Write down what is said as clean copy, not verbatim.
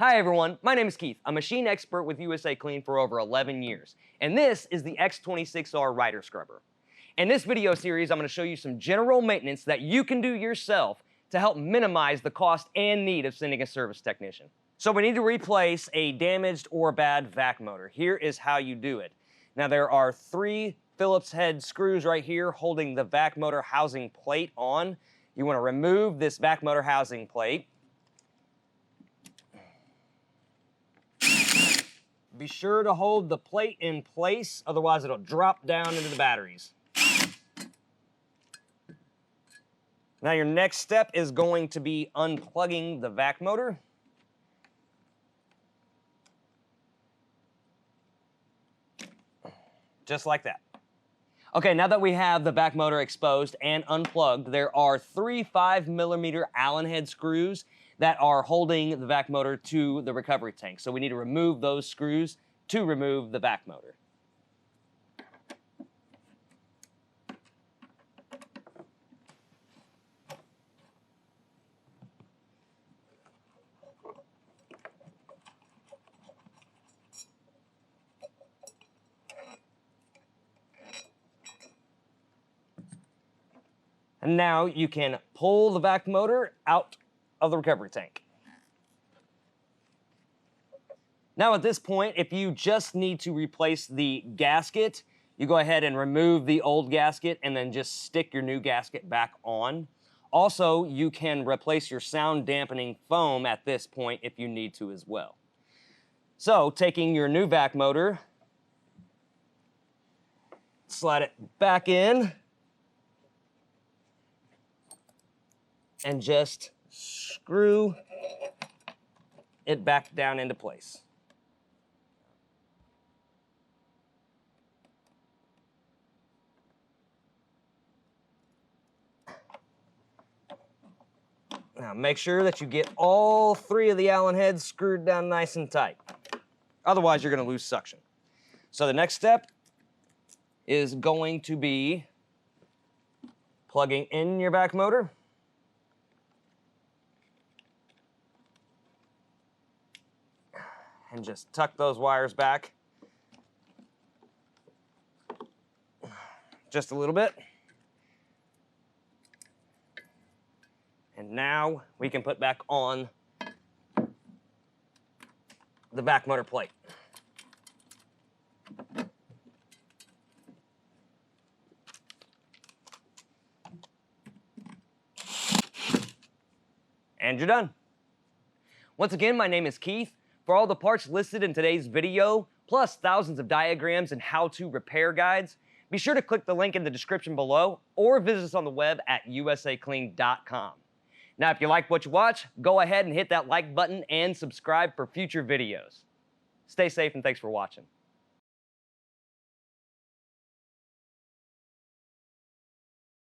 Hi everyone, my name is Keith. I'm a machine expert with USACLEAN for over 11 years, and this is the X26R Rider Scrubber. In this video series, I'm going to show you some general maintenance that you can do yourself to help minimize the cost and need of sending a service technician. So we need to replace a damaged or bad vac motor. Here is how you do it. Now there are 3 Phillips head screws right here holding the vac motor housing plate on. You want to remove this vac motor housing plate. Be sure to hold the plate in place, otherwise it'll drop down into the batteries. Now your next step is going to be unplugging the vac motor. Just like that. Okay, now that we have the vac motor exposed and unplugged, there are 3 5mm Allen head screws that are holding the vac motor to the recovery tank. So we need to remove those screws to remove the vac motor. And now you can pull the vac motor out of the recovery tank. Now at this point, if you just need to replace the gasket, you go ahead and remove the old gasket and then just stick your new gasket back on. Also, you can replace your sound dampening foam at this point if you need to as well. So, taking your new vac motor, slide it back in, and just screw it back down into place. Now make sure that you get all 3 of the Allen heads screwed down nice and tight. Otherwise you're going to lose suction. So the next step is going to be plugging in your vac motor. And just tuck those wires back just a little bit. And now we can put back on the vac motor plate. And you're done. Once again, my name is Keith. For all the parts listed in today's video, plus thousands of diagrams and how-to repair guides, be sure to click the link in the description below or visit us on the web at USACLEAN.com. Now, if you like what you watch, go ahead and hit that like button and subscribe for future videos. Stay safe and thanks for watching.